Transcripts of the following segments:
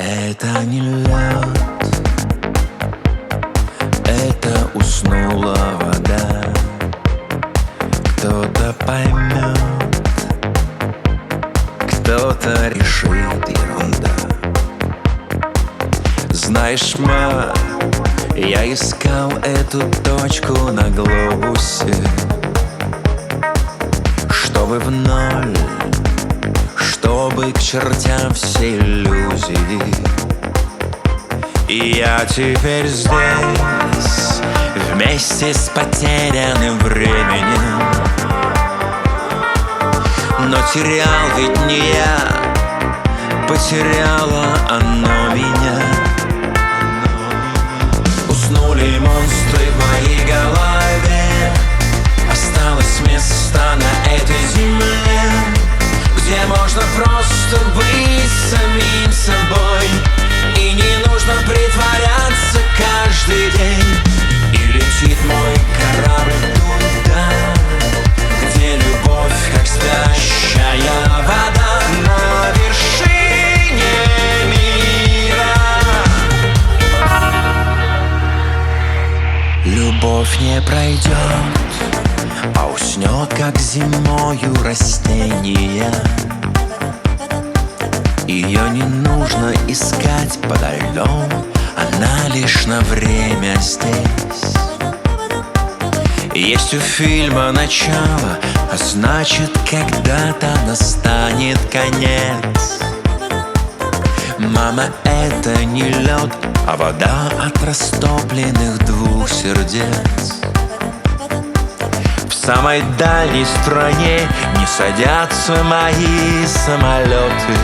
Это не лед, это уснула вода. Кто-то поймет, кто-то решит ерунда. Знаешь, ма, я искал эту точку на глобусе, чтобы в ноль, чтобы к чертям все иллюзии. И я теперь здесь, вместе с потерянным временем. Но терял ведь не я, потеряло оно меня. Уснули монстры в моей голове, осталось место на этой земле, где можно просто быть самим собой, и не нужно притворяться каждый день. И летит мой корабль туда, где любовь, как спящая вода на вершине мира. Любовь не пройдет, а уснет, как зимою растения. Ее не нужно искать подо льдом, она лишь на время здесь. Есть у фильма начало, а значит, когда-то настанет конец. Мама, это не лед, а вода от растопленных двух сердец. В самой дальней стране не садятся мои самолеты.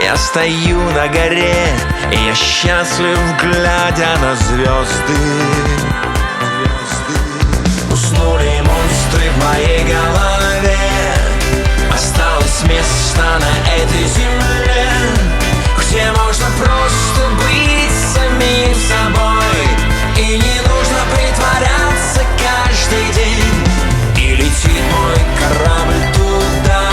Я стою на горе, и я счастлив, глядя на звезды. Уснули монстры в моей голове, осталось место на этой земле, где можно просто быть самим собой, и не нужно притворяться каждый день. И летит мой корабль туда,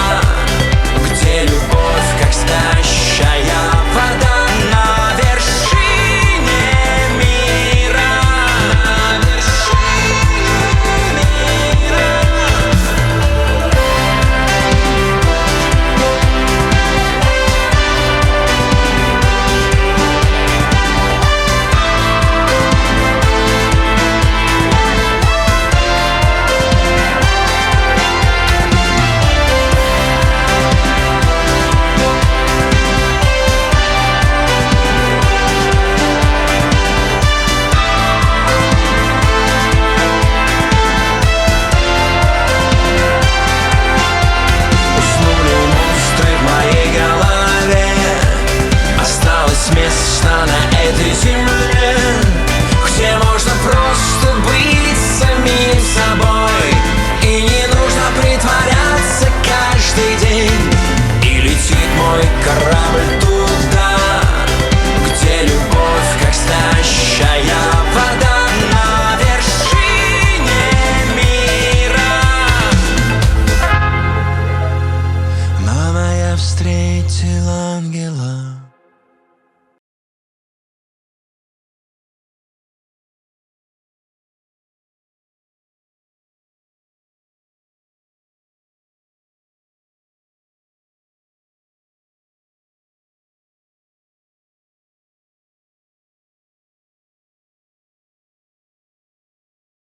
где любовь, как спящая вода на вершине мира. На вершине мира. Место на этой земле, где можно просто быть самим собой, и не нужно притворяться каждый день. И летит мой корабль туда, где любовь, как спящая вода на вершине мира. Мама, я встретила